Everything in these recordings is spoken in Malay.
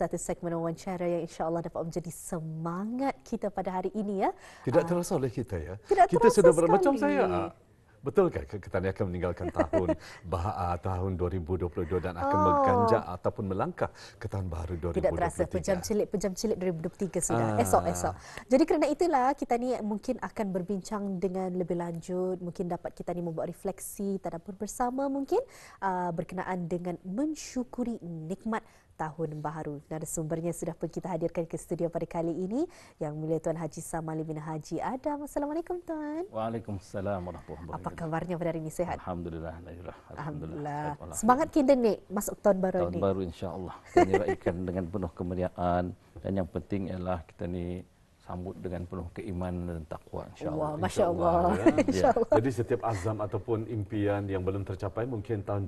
satu segmen wawancara yang insya-Allah dapat menjadi semangat kita pada hari ini ya. Tidak terasa oleh kita ya. Tidak Kita terasa sudah sekali. macam saya. Betulkah kita ni akan meninggalkan tahun 2022 dan akan berganjak ataupun melangkah ke tahun baru 2023? Tidak terasa pejam cilik 2023 sudah. Esok-esok. Jadi kerana itulah kita ni mungkin akan berbincang dengan lebih lanjut, mungkin dapat kita ni membuat refleksi tadabbur bersama mungkin berkenaan dengan mensyukuri nikmat tahun baharu. Narasumbernya sudah pun kita hadirkan ke studio pada kali ini, Yang Mulia Tuan Haji Samali bin Haji Adam. Assalamualaikum Tuan. Waalaikumsalam warahmatullahi wabarakatuh. Apa kabarnya pada hari ini, sehat? Alhamdulillah. Alhamdulillah. Semangat kita ni masuk tahun baru tahun ini. Baru insya-Allah. Kita diraihkan dengan penuh kemeriahan dan yang penting ialah kita ni sambut dengan penuh keimanan dan takwa insya-Allah. Masya-Allah. Ya. Insya-Allah. Jadi setiap azam ataupun impian yang belum tercapai mungkin tahun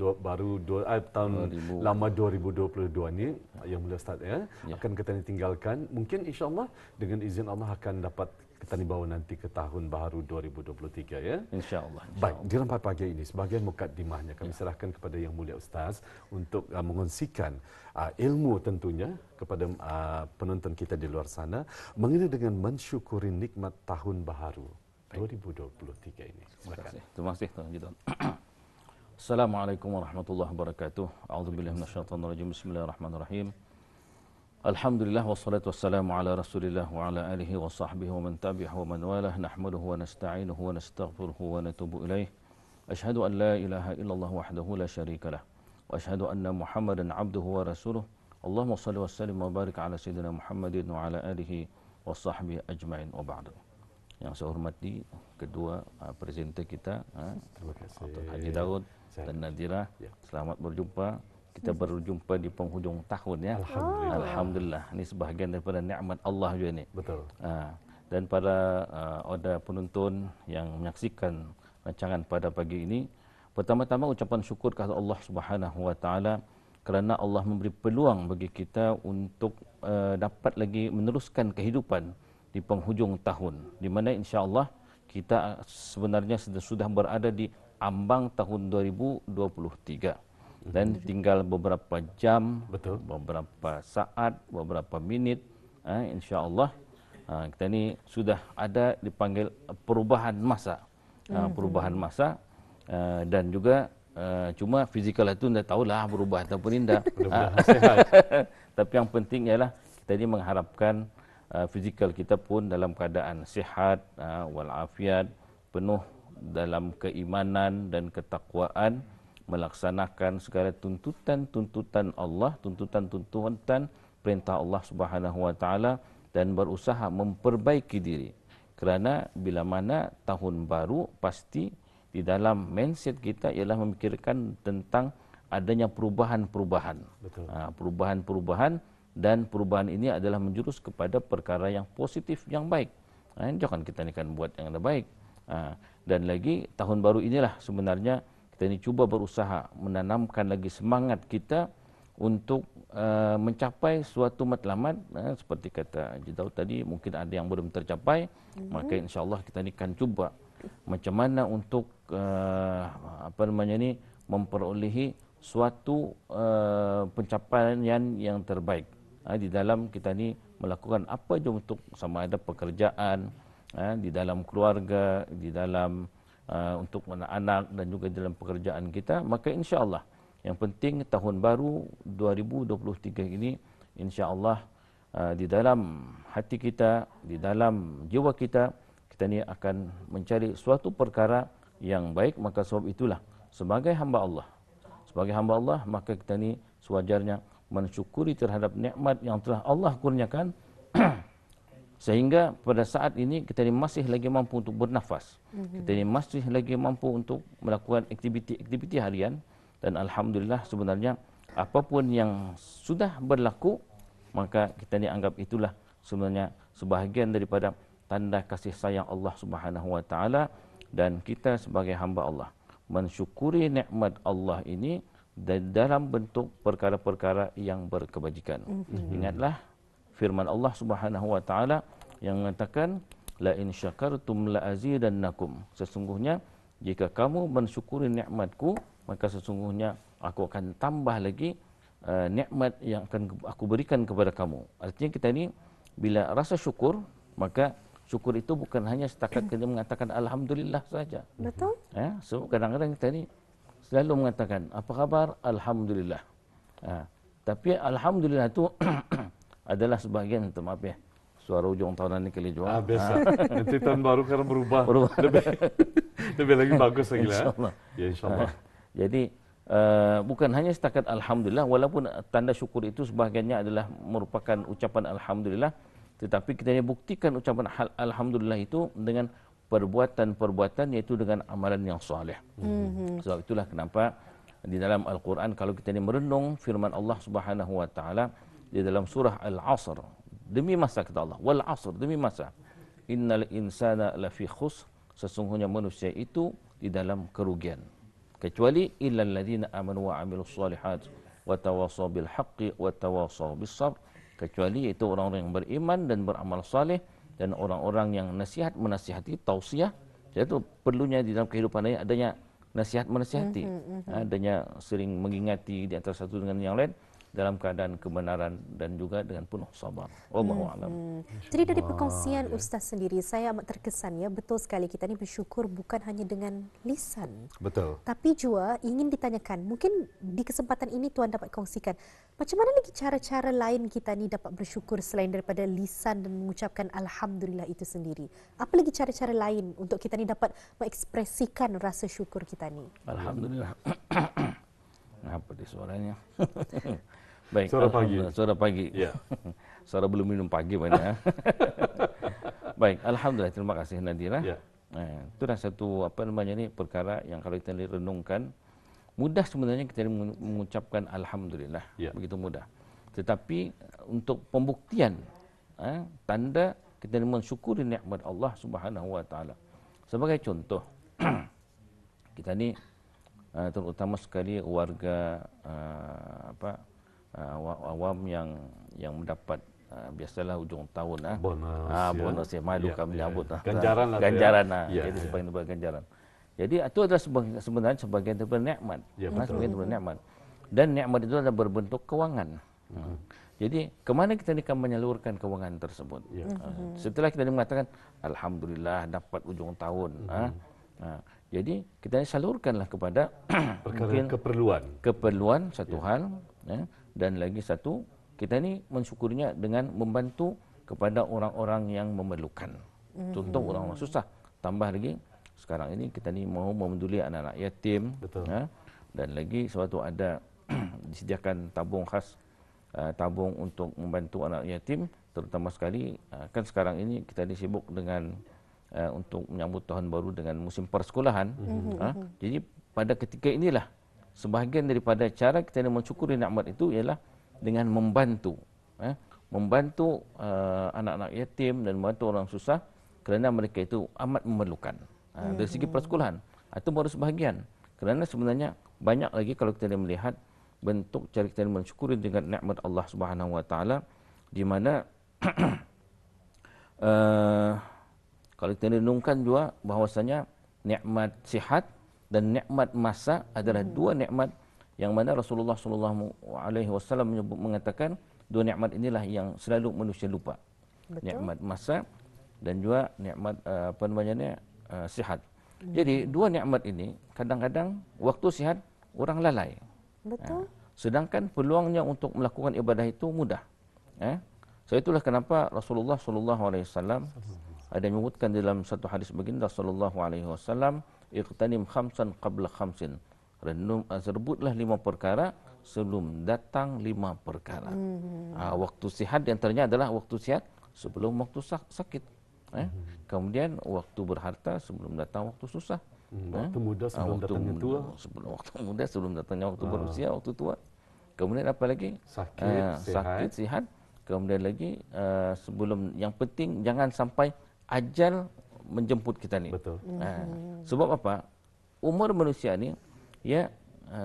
tahun lama 2022 ni yang Mulia Ustaz ya, akan kita tinggalkan. Mungkin insya-Allah dengan izin Allah akan dapat kita ni bawa nanti ke tahun baru 2023 ya. Insya-Allah. Baik, di lembar pagi ini sebagai mukaddimahnya kami serahkan kepada Yang Mulia Ustaz untuk mengongsikan ilmu tentunya kepada penonton kita di luar sana mengenai dengan mensyukuri nikmat tahun baharu 2023 ini. Terima kasih Tuan Haji. Assalamualaikum warahmatullahi wabarakatuh. A'udzubillahi minasyaitonir rajim. Bismillahirrahmanirrahim. Alhamdulillah wassalatu wassalamu ala Rasulillah wa ala alihi wa sahbihi wa man tabi'ahu wa man walah. Nahmaduhu wa nasta'inuhu wa nastaghfiruhu wa natubu ilaih. Asyhadu an la ilaha illallah wahdahu la syarika lah. Wa asyhadu anna Muhammadan abduhu wa rasuluh. Allahumma shalli wa sallim wa barik ala sayyidina Muhammadin wa ala alihi wa sahbihi ajma'in wa ba'du. Yang saya hormati kedua presenter kita, Terima kasih Haji Daud dan Nadira. Selamat berjumpa. Kita berjumpa di penghujung tahun ya. Alhamdulillah. Ini sebahagian daripada nikmat Allah juga ni. Betul. Dan para penonton yang menyaksikan rancangan pada pagi ini, pertama-tama ucapan syukur kepada Allah Subhanahu wa taala kerana Allah memberi peluang bagi kita untuk dapat lagi meneruskan kehidupan di penghujung tahun, di mana insya-Allah kita sebenarnya sudah berada di ambang tahun 2023. Dan tinggal beberapa jam, beberapa saat, beberapa minit, insya-Allah kita ni sudah ada dipanggil perubahan masa, dan juga cuma fizikal itu anda tahulah berubah ataupun tidak. Tapi yang penting ialah kita ni mengharapkan fizikal kita pun dalam keadaan sihat walafiat, penuh dalam keimanan dan ketakwaan, melaksanakan segala tuntutan Allah, tuntutan perintah Allah Subhanahu wa taala dan berusaha memperbaiki diri. Kerana bila mana tahun baru pasti di dalam mindset kita ialah memikirkan tentang adanya perubahan-perubahan. Perubahan-perubahan dan perubahan ini adalah menjurus kepada perkara yang positif yang baik. Jangan kita ni kan buat yang baik. Dan lagi tahun baru inilah sebenarnya kita ini cuba berusaha menanamkan lagi semangat kita untuk mencapai suatu matlamat, seperti kata Haji Daud tadi, mungkin ada yang belum tercapai, maka insya-Allah kita ini akan cuba macam mana untuk memperolehi suatu pencapaian yang terbaik di dalam kita ini melakukan apa je untuk sama ada pekerjaan, di dalam keluarga, di dalam untuk anak-anak dan juga dalam pekerjaan kita. Maka insya-Allah yang penting tahun baru 2023 ini insya-Allah di dalam hati kita, di dalam jiwa kita, kita ni akan mencari suatu perkara yang baik. Maka sebab itulah sebagai hamba Allah maka kita ni sewajarnya mensyukuri terhadap nikmat yang telah Allah kurniakan sehingga pada saat ini kita ini masih lagi mampu untuk bernafas. Kita ini masih lagi mampu untuk melakukan aktiviti harian. Dan alhamdulillah sebenarnya apapun yang sudah berlaku, maka kita ini anggap itulah sebenarnya sebahagian daripada tanda kasih sayang Allah Subhanahu wa taala. Dan kita sebagai hamba Allah mensyukuri nikmat Allah ini dalam bentuk perkara-perkara yang berkebajikan. Ingatlah firman Allah Subhanahu wa taala yang mengatakan la in syakartum la azidannakum. Sesungguhnya jika kamu mensyukuri nikmatku, maka sesungguhnya aku akan tambah lagi nikmat yang akan aku berikan kepada kamu. Artinya kita ni bila rasa syukur, maka syukur itu bukan hanya setakat kita mengatakan alhamdulillah saja. Betul. So kadang-kadang kita ni selalu mengatakan apa khabar, alhamdulillah. Tapi alhamdulillah itu adalah sebahagian, maaf ya, suara ujung tahunan ni kali juga. Biasa. Nanti tahun baru kan berubah. Lebih lagi bagus lagi lah. InsyaAllah. Ya, insyaAllah. Jadi bukan hanya setakat alhamdulillah, walaupun tanda syukur itu sebahagiannya adalah merupakan ucapan alhamdulillah, tetapi kita ini buktikan ucapan alhamdulillah itu dengan perbuatan-perbuatan, iaitu dengan amalan yang soleh. Sebab itulah kenapa di dalam Al-Quran kalau kita ini merenung firman Allah Subhanahu wa taala di dalam surah Al-Asr, demi masa kata Allah, wal asr, demi masa, innal insana lafi khusr, sesungguhnya manusia itu di dalam kerugian, kecuali illal ladzina amanu wa amilus solihat wa tawasaw bil haqqi wa tawasaw bis sabr, kecuali itu orang-orang yang beriman dan beramal saleh dan orang-orang yang nasihat menasihati, tausiah. Itu perlunya di dalam kehidupan ini adanya nasihat menasihati, adanya sering mengingati di antara satu dengan yang lain dalam keadaan kebenaran dan juga dengan penuh sabar. Wallahu a'lam. Jadi dari perkongsian Ustaz sendiri, saya amat terkesan ya, betul sekali kita ni bersyukur bukan hanya dengan lisan. Betul. Tapi juga ingin ditanyakan, mungkin di kesempatan ini Tuan dapat kongsikan, macam mana lagi cara-cara lain kita ni dapat bersyukur selain daripada lisan dan mengucapkan alhamdulillah itu sendiri? Apa lagi cara-cara lain untuk kita ni dapat mengekspresikan rasa syukur kita ni? Alhamdulillah. Apa di suaranya? Baik, suara pagi. Suara pagi. Ya. Suara belum minum pagi mana? Baik, alhamdulillah, terima kasih Nadira. Ya. Itu dah satu ni perkara yang kalau kita renungkan mudah sebenarnya kita mengucapkan alhamdulillah. Ya. Begitu mudah. Tetapi untuk pembuktian tanda kita mensyukuri nikmat Allah Subhanahu wa taala. Sebagai contoh, kita ni terutama sekali warga awam yang mendapat biasalah hujung tahun bonus ya, malu kami menyambut ganjaran lah, jadi sebagian daripada ganjaran. Jadi itu adalah sebenarnya sebagian daripada nikmat, sebagian daripada nikmat, dan nikmat itu adalah berbentuk kewangan. Jadi kemana kita akan menyalurkan kewangan tersebut? Setelah kita mengatakan alhamdulillah dapat ujung tahun, jadi kita salurkanlah kepada keperluan satu hal, dan lagi satu kita ni mensyukurinya dengan membantu kepada orang-orang yang memerlukan. Contoh orang-orang susah. Tambah lagi sekarang ini kita ni mahu memeduli anak-anak yatim, dan lagi suatu ada disediakan tabung khas, tabung untuk membantu anak yatim, terutama sekali kan sekarang ini kita disibuk dengan untuk menyambut tahun baru dengan musim persekolahan. Jadi pada ketika inilah sebahagian daripada cara kita mensyukuri nikmat itu ialah dengan membantu anak-anak yatim dan membantu orang susah kerana mereka itu amat memerlukan. Dari segi persekolahan itu baru sebahagian, kerana sebenarnya banyak lagi kalau kita melihat bentuk cara kita mensyukuri dengan nikmat Allah Subhanahu wa taala, di mana kalau kita renungkan juga bahwasanya nikmat sihat dan nikmat masa adalah dua nikmat yang mana Rasulullah SAW mengatakan dua nikmat inilah yang selalu manusia lupa. Betul. Nikmat masa dan juga nikmat sihat. Jadi dua nikmat ini kadang-kadang waktu sihat orang lalai. Betul. Sedangkan peluangnya untuk melakukan ibadah itu mudah. So itulah kenapa Rasulullah SAW ada menyebutkan dalam satu hadis baginda sallallahu alaihi wasallam, iqtanim khamsan qabla khamsin. Rebutlah 5 perkara sebelum datang 5 perkara. Waktu sihat di antaranya adalah waktu sihat sebelum waktu sakit. Kemudian waktu berharta sebelum datang waktu susah. Waktu muda sebelum datangnya tua. Waktu muda sebelum datangnya waktu berusia, waktu tua. Kemudian apa lagi? Sakit, sihat. Kemudian lagi sebelum, yang penting jangan sampai ajal menjemput kita ni. Betul. Sebab apa? Umur manusia ni, ya,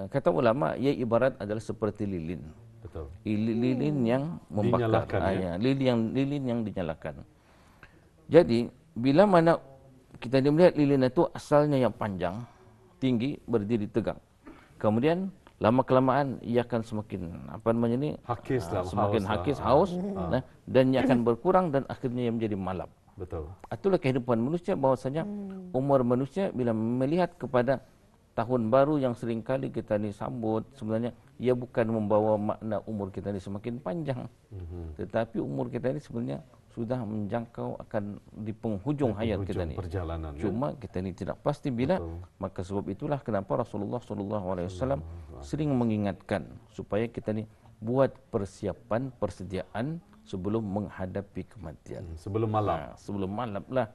kata ulama, ia ibarat adalah seperti lilin. Betul. Lilin yang membakar. Lilin yang dinyalakan. Jadi bila mana kita melihat lilin itu asalnya yang panjang, tinggi, berdiri tegak. Kemudian lama kelamaan ia akan semakin Hakis lah, semakin haus lah. hakis, haus, dan ia akan berkurang dan akhirnya ia menjadi malap. Betul. Itulah kehidupan manusia, bahwasanya umur manusia bila melihat kepada tahun baru yang seringkali kita ni sambut, sebenarnya ia bukan membawa makna umur kita ni semakin panjang. Tetapi umur kita ni sebenarnya sudah menjangkau akan di penghujung hayat kita ni. Perjalanan. Cuma kita ni tidak pasti bila. Betul. Maka sebab itulah kenapa Rasulullah SAW sering mengingatkan supaya kita ni buat persiapan, persediaan sebelum menghadapi kematian. Sebelum malam. Sebelum malam lah.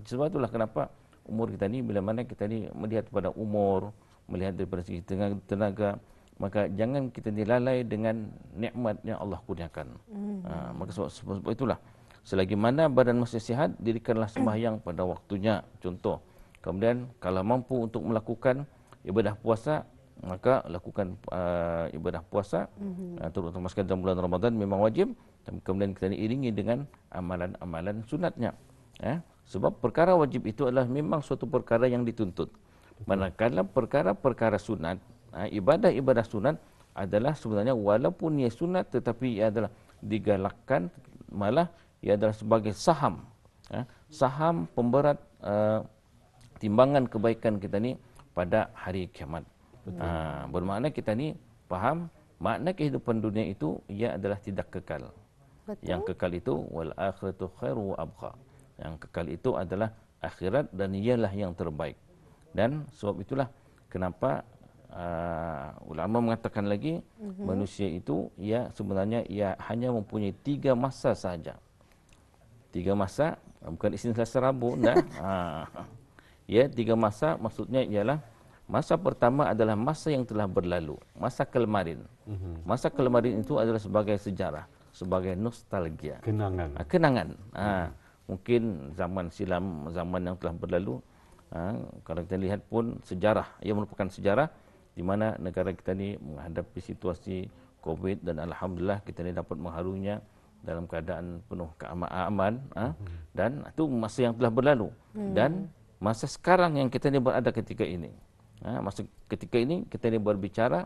Sebab itulah kenapa umur kita ni, bila mana kita ni melihat pada umur, melihat daripada segi tenaga, maka jangan kita dilalai dengan nikmat yang Allah kurniakan. Maka sebab itulah, selagi mana badan masih sihat, dirikanlah sembahyang pada waktunya. Contoh. Kemudian kalau mampu untuk melakukan ibadah puasa, maka lakukan ibadah puasa, terutama sekali dalam bulan Ramadan memang wajib. Kemudian kita iringi dengan amalan-amalan sunatnya. Sebab perkara wajib itu adalah memang suatu perkara yang dituntut. Manakala perkara-perkara sunat, ibadah-ibadah sunat adalah sebenarnya walaupun ia sunat tetapi ia adalah digalakkan, malah ia adalah sebagai saham. Saham pemberat timbangan kebaikan kita ni pada hari kiamat. Bermakna kita ni faham makna kehidupan dunia itu ia adalah tidak kekal. Betul. Yang kekal itu wal akhiratu khairu wa abqa. Yang kekal itu adalah akhirat dan ialah yang terbaik. Dan sebab itulah kenapa ulama mengatakan lagi manusia itu ia sebenarnya ia hanya mempunyai 3 masa saja. 3 masa, bukan Isnin Selasa Rabu, dah. Ya, 3 masa maksudnya ialah masa pertama adalah masa yang telah berlalu, masa kelemarin. Masa kelemarin itu adalah sebagai sejarah, sebagai nostalgia. Kenangan. Mungkin zaman silam, zaman yang telah berlalu. Kalau kita lihat pun sejarah, ia merupakan sejarah di mana negara kita ni menghadapi situasi COVID dan alhamdulillah kita ni dapat mengharunya dalam keadaan penuh keaman. Dan itu masa yang telah berlalu. Dan masa sekarang yang kita ni berada ketika ini. Masa ketika ini kita ni berbicara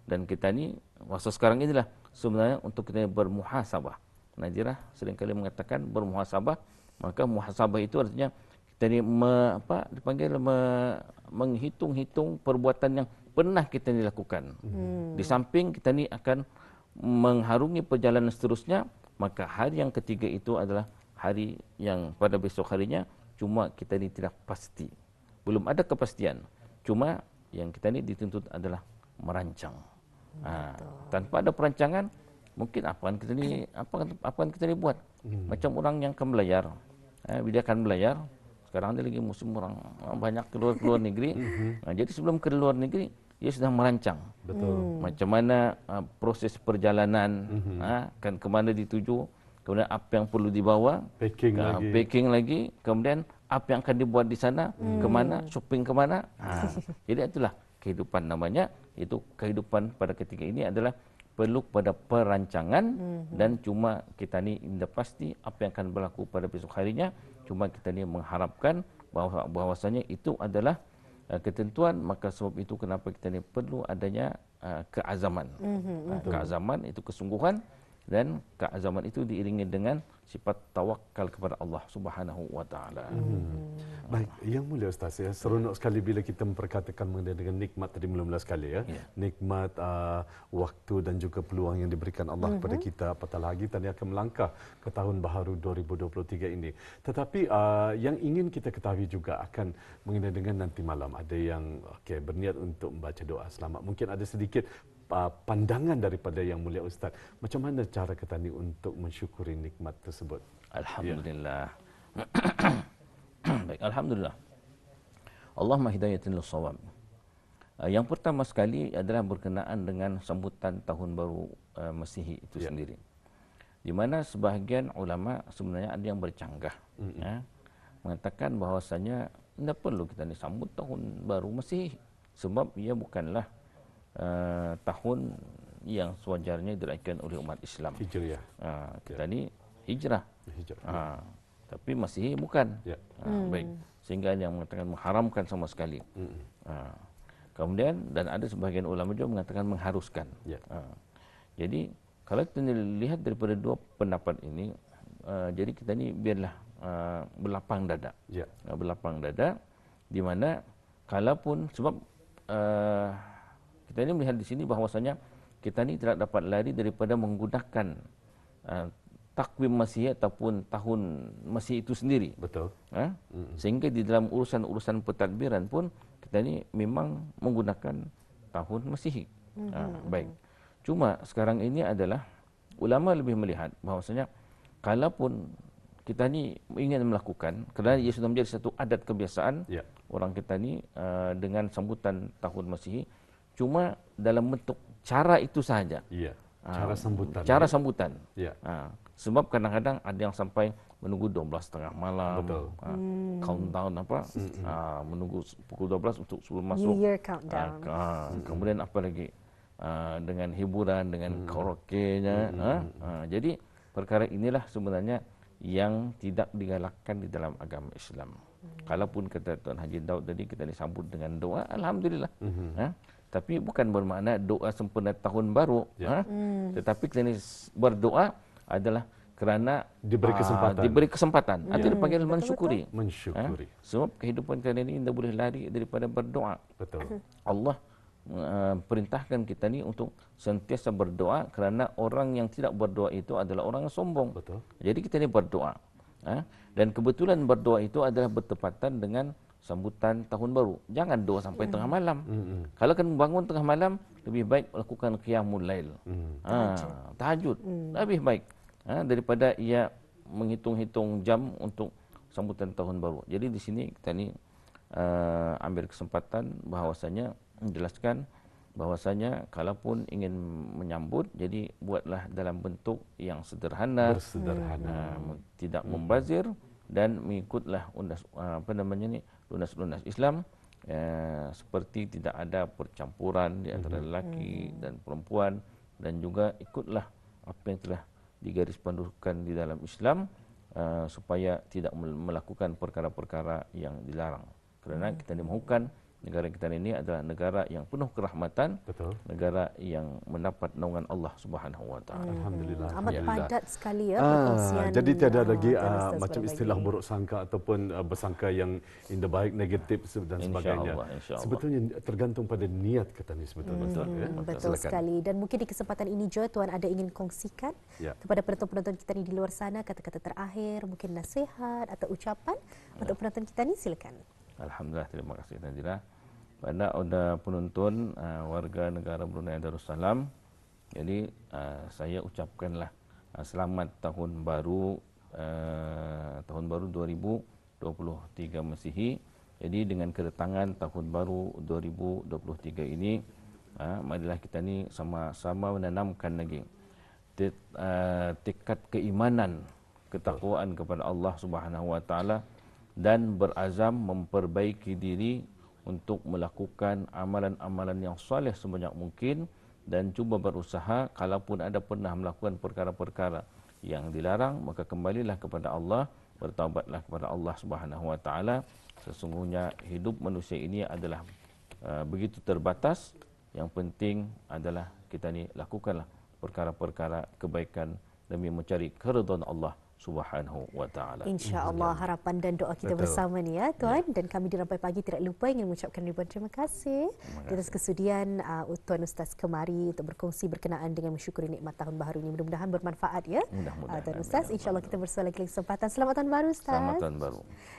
dan kita ni masa sekarang inilah sebenarnya untuk kita bermuhasabah. Najirah seringkali mengatakan bermuhasabah, maka muhasabah itu artinya kita ni menghitung-hitung perbuatan yang pernah kita ni lakukan. Di samping kita ni akan mengharungi perjalanan seterusnya, maka hari yang ketiga itu adalah hari yang pada besok harinya cuma kita ni tidak pasti. Belum ada kepastian. Cuma yang kita ni dituntut adalah merancang. Tanpa ada perancangan, mungkin apa yang kita ni buat. Macam orang yang akan belayar. Bila akan belayar, sekarang dia lagi musim orang banyak keluar negeri. Jadi sebelum ke luar negeri, dia sudah merancang. Betul. Macam mana proses perjalanan, kan ke mana dituju, kemudian apa yang perlu dibawa, packing lagi, kemudian apa yang akan dibuat di sana, ke mana, shopping ke mana. Jadi itulah kehidupan namanya. Itu kehidupan pada ketika ini adalah perlu pada perancangan dan cuma kita ni tidak pasti apa yang akan berlaku pada besok harinya. Cuma kita ni mengharapkan bahawasanya itu adalah ketentuan. Maka sebab itu kenapa kita ni perlu adanya keazaman. Keazaman itu kesungguhan, dan keazaman itu diiringi dengan sifat tawakal kepada Allah Subhanahu wa taala. Baik, yang mulia Ustaz, ya, seronok sekali bila kita memperkatakan mengenai dengan nikmat tadi mula-mula sekali, ya. Nikmat waktu dan juga peluang yang diberikan Allah kepada kita, apatah lagi tadi akan melangkah ke tahun baharu 2023 ini. Tetapi yang ingin kita ketahui juga akan mengenai dengan nanti malam, ada yang berniat untuk membaca doa selamat. Mungkin ada sedikit pandangan daripada yang mulia Ustaz. Macam mana cara kita ni untuk mensyukuri nikmat tersebut? Alhamdulillah. Baik, alhamdulillah. Allahumma hidayatin lis-shawab. Yang pertama sekali adalah berkenaan dengan sambutan tahun baru Masihi itu sendiri. Di mana sebahagian ulama sebenarnya ada yang bercanggah, mengatakan bahawasanya tidak perlu kita ni sambut tahun baru Masihi, sebab ia bukanlah tahun yang sewajarnya dirayakan oleh umat Islam. Hijriah. Kita ni hijrah. Tapi Masihi bukan. Baik. Sehingga yang mengatakan mengharamkan sama sekali. Kemudian dan ada sebahagian ulama juga mengatakan mengharuskan. Ya. Jadi kalau kita lihat daripada dua pendapat ini, jadi kita ni biarlah berlapang dada. Ya. Berlapang dada di mana kalaupun sebab kita ini melihat di sini bahwasanya kita ni tidak dapat lari daripada menggunakan takwim Masihi ataupun tahun Masihi itu sendiri. Betul. Sehingga di dalam urusan-urusan pentadbiran pun kita ni memang menggunakan tahun Masihi. Baik. Cuma sekarang ini adalah ulama lebih melihat bahwasanya kalaupun kita ni ingin melakukan, kerana ia sudah menjadi satu adat kebiasaan orang kita ni dengan sambutan tahun Masihi, cuma dalam bentuk cara itu sahaja. Ya. Cara sambutan. Cara sambutan. Ya. Sebab kadang-kadang ada yang sampai menunggu 12:30 malam. Betul. Countdown menunggu pukul 12 untuk sebelum masuk. New Year countdown. Kemudian apa lagi? Dengan hiburan, dengan karaoke-nya. Jadi perkara inilah sebenarnya yang tidak digalakkan di dalam agama Islam. Kalaupun kata Tuan Haji Daud tadi kita disambut dengan doa, alhamdulillah. Tapi bukan bermakna doa sempena tahun baru. Tetapi kita ini berdoa adalah kerana diberi kesempatan atau dipanggil mensyukuri. Mensyukuri. Sebab kehidupan kita ini tidak boleh lari daripada berdoa. Betul. Allah perintahkan kita ni untuk sentiasa berdoa kerana orang yang tidak berdoa itu adalah orang yang sombong. Betul. Jadi kita ni berdoa. Dan kebetulan berdoa itu adalah bertepatan dengan sambutan tahun baru. Jangan doa sampai tengah malam. Kalau kan bangun tengah malam, lebih baik lakukan qiyamul lail. Tahajud. Lebih baik daripada ia menghitung-hitung jam untuk sambutan tahun baru. Jadi di sini kita ni ambil kesempatan bahawasanya menjelaskan bahwasanya kalaupun ingin menyambut, jadi buatlah dalam bentuk yang sederhana, tidak membazir dan mengikutlah lunas-lunas Islam, seperti tidak ada percampuran di antara lelaki dan perempuan, dan juga ikutlah apa yang telah digarispandukan di dalam Islam, supaya tidak melakukan perkara-perkara yang dilarang. Kerana kita dimahukan negara kita ini adalah negara yang penuh kerahmatan. Betul. Negara yang mendapat naungan Allah Subhanahu Wa Taala. Alhamdulillah. Amat padat sekali ya perkongsian. Jadi tiada lagi macam lagi istilah buruk sangka ataupun bersangka yang indah baik, negatif dan sebagainya. InsyaAllah. Sebetulnya tergantung pada niat kita ni sebetulnya. Betul sekali. Dan mungkin di kesempatan ini juga Tuan ada ingin kongsikan kepada penonton-penonton kita ni di luar sana kata-kata terakhir, mungkin nasihat atau ucapan untuk penonton kita ni, silakan. Alhamdulillah, terima kasih Nazira. Pada penonton warga negara Brunei Darussalam, jadi saya ucapkanlah selamat tahun baru 2023 Masihi. Jadi dengan kedatangan tahun baru 2023 ini, marilah kita ni sama-sama menanamkan lagi tekad keimanan, ketakwaan kepada Allah Subhanahu Wa Taala, dan berazam memperbaiki diri untuk melakukan amalan-amalan yang soleh sebanyak mungkin, dan cuba berusaha kalaupun ada pernah melakukan perkara-perkara yang dilarang, maka kembalilah kepada Allah, bertaubatlah kepada Allah Subhanahu Wa Taala. Sesungguhnya hidup manusia ini adalah begitu terbatas. Yang penting adalah kita ni lakukanlah perkara-perkara kebaikan demi mencari keridhaan Allah Subhanahu Wa Taala. Insya-Allah harapan dan doa kita bersama ni ya Tuan. Dan kami di Rampai Pagi tidak lupa ingin mengucapkan ribuan terima kasih atas kesudian Tuan Ustaz kemari untuk berkongsi berkenaan dengan mensyukuri nikmat tahun baru ini. Mudah-mudahan bermanfaat ya. Mudah-mudahan. Tuan Ustaz, insya-Allah kita bersua lagi kesempatan. Selamat tahun baru Ustaz. Selamat tahun baru.